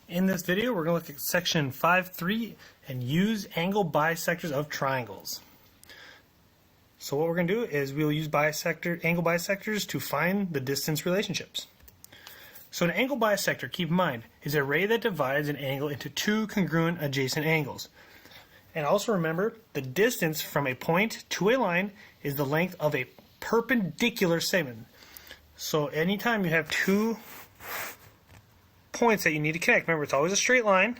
In this video, we're going to look at section 5.3 and use angle bisectors of triangles. So what we're going to do is we'll use angle bisectors to find the distance relationships. So an angle bisector, keep in mind, is a ray that divides an angle into two congruent adjacent angles. And also remember, the distance from a point to a line is the length of a perpendicular segment. So anytime you have two points that you need to connect, remember it's always a straight line.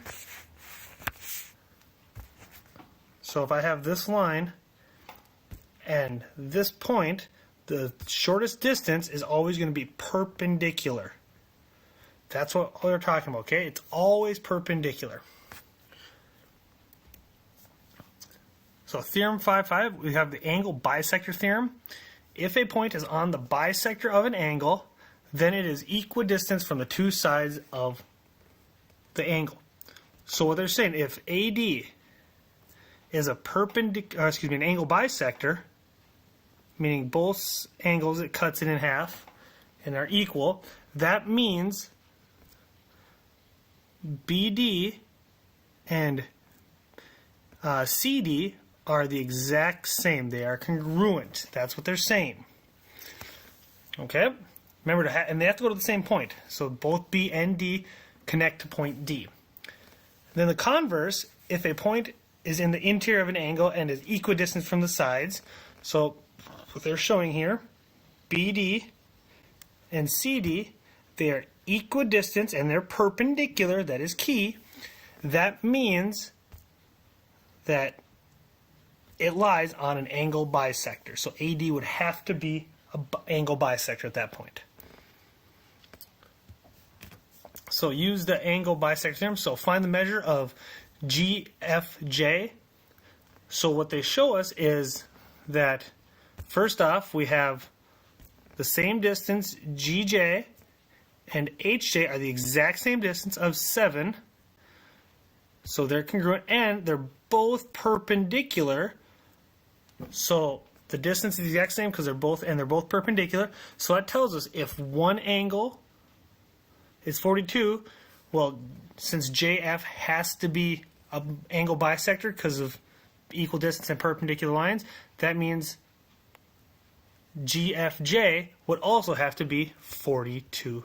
So if I have this line and this point, the shortest distance is always going to be perpendicular. That's what we're talking about, okay? It's always perpendicular. So theorem 5.5, we have the angle bisector theorem. If a point is on the bisector of an angle, then it is equidistant from the two sides of the angle. So what they're saying, if AD is an angle bisector, meaning both angles it cuts it in half and are equal, that means BD and CD are the exact same. They are congruent. That's what they're saying. Okay? Remember, and they have to go to the same point. So both B and D connect to point D. Then the converse, if a point is in the interior of an angle and is equidistant from the sides, so what they're showing here, BD and CD, they are equidistant and they're perpendicular. That is key. That means that it lies on an angle bisector. So AD would have to be an angle bisector at that point. So use the angle bisector theorem. So find the measure of GFJ. So what they show us is that first off we have the same distance GJ and HJ are the exact same distance of 7. So they're congruent and they're both perpendicular. So the distance is the exact same because they're both perpendicular. So that tells us if one angle is 42, well, since JF has to be an angle bisector because of equal distance and perpendicular lines, that means GFJ would also have to be 42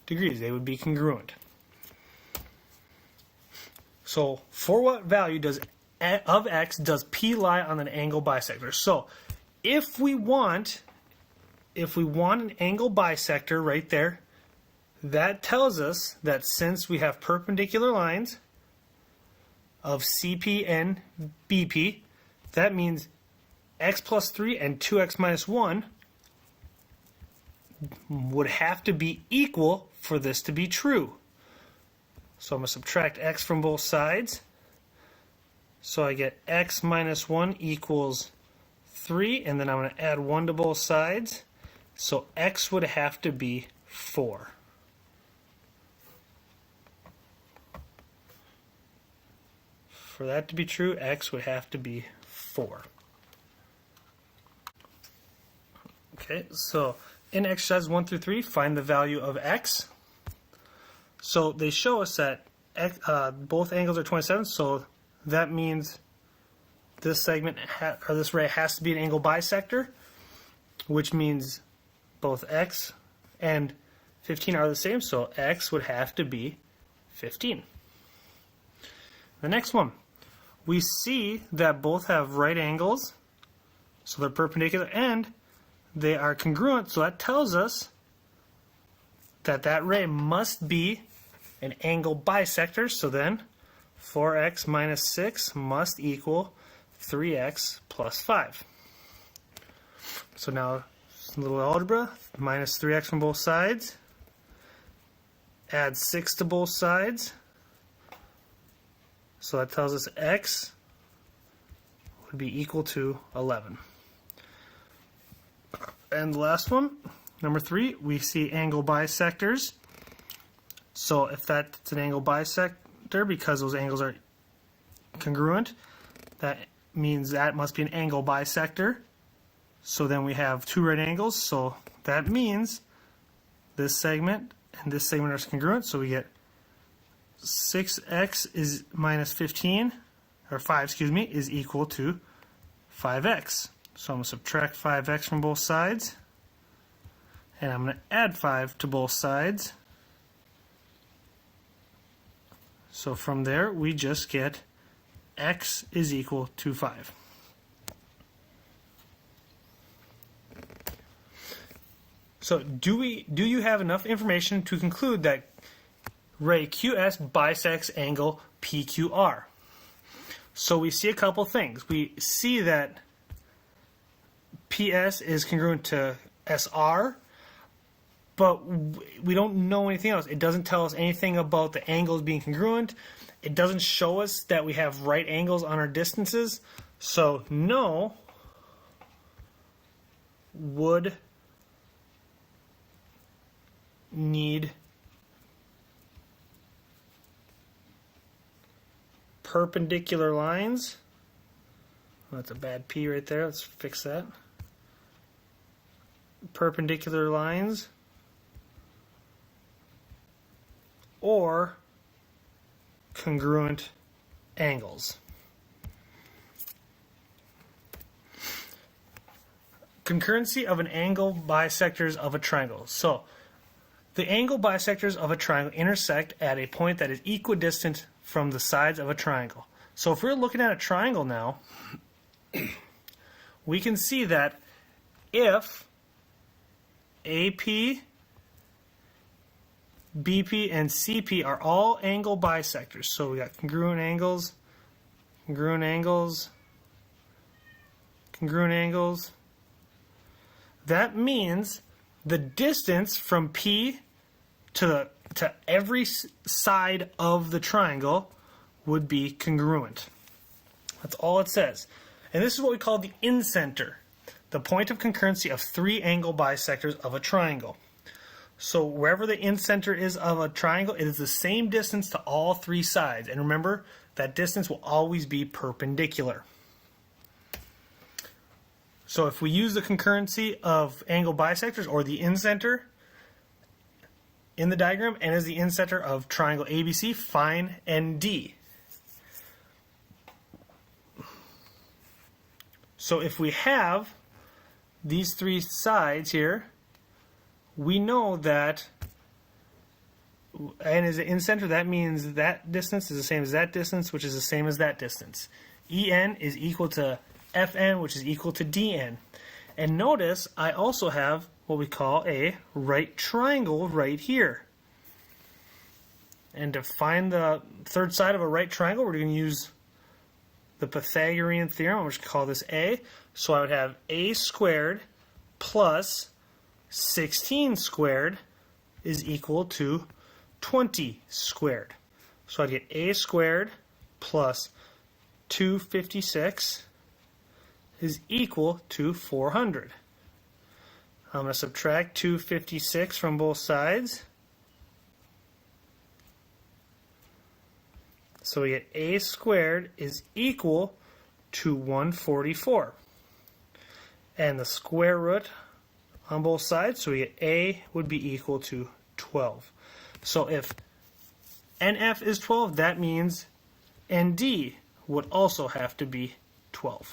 degrees. They would be congruent. So for what value of X does P lie on an angle bisector? So if we want an angle bisector right there, that tells us that since we have perpendicular lines of CP and BP, that means x plus 3 and 2x minus 1 would have to be equal for this to be true. So I'm going to subtract x from both sides. So I get x minus 1 equals 3, and then I'm going to add 1 to both sides. So x would have to be 4. For that to be true, x would have to be 4. Okay, so in exercises 1 through 3, find the value of x. So they show us that both angles are 27, so that means this segment or this ray has to be an angle bisector, which means both x and 15 are the same, so x would have to be 15. The next one, we see that both have right angles, so they're perpendicular, and they are congruent, so that tells us that that ray must be an angle bisector. So then 4x minus 6 must equal 3x plus 5. So now a little algebra, minus 3x from both sides, add 6 to both sides. So that tells us x would be equal to 11. And the last one, number 3, we see angle bisectors. So if that's an angle bisector, because those angles are congruent, that means that must be an angle bisector. So then we have two right angles, so that means this segment and this segment are congruent, so we get 6x is minus 15, or 5, excuse me, is equal to 5x. So I'm going to subtract 5x from both sides, and I'm going to add 5 to both sides. So from there, we just get x is equal to 5. So do you have enough information to conclude that ray QS bisects angle PQR? So we see a couple things. We see that PS is congruent to SR, but we don't know anything else. It doesn't tell us anything about the angles being congruent. It doesn't show us that we have right angles on our distances. So no would need perpendicular lines. Oh, that's a bad P right there. Let's fix that. Perpendicular lines or congruent angles. Concurrency of an angle bisectors of a triangle. So the angle bisectors of a triangle intersect at a point that is equidistant from the sides of a triangle. So if we're looking at a triangle now, we can see that if AP, BP, and CP are all angle bisectors, so we got congruent angles, congruent angles, congruent angles, that means the distance from P to every side of the triangle would be congruent. That's all it says. And this is what we call the incenter, the point of concurrency of three angle bisectors of a triangle. So wherever the incenter is of a triangle, it is the same distance to all three sides. And remember, that distance will always be perpendicular. So if we use the concurrency of angle bisectors, or the incenter in the diagram, and as the incenter of triangle ABC, find ND. So if we have these three sides here, we know that N is the incenter. That means that distance is the same as that distance, which is the same as that distance. EN is equal to FN, which is equal to DN. And notice I also have what we call a right triangle right here. And to find the third side of a right triangle, we're going to use the Pythagorean theorem. I'm just going to call this A. So I would have A squared plus 16 squared is equal to 20 squared. So I'd get A squared plus 256 is equal to 400. I'm going to subtract 256 from both sides. So we get A squared is equal to 144. And the square root on both sides, so we get A would be equal to 12. So if NF is 12, that means ND would also have to be 12.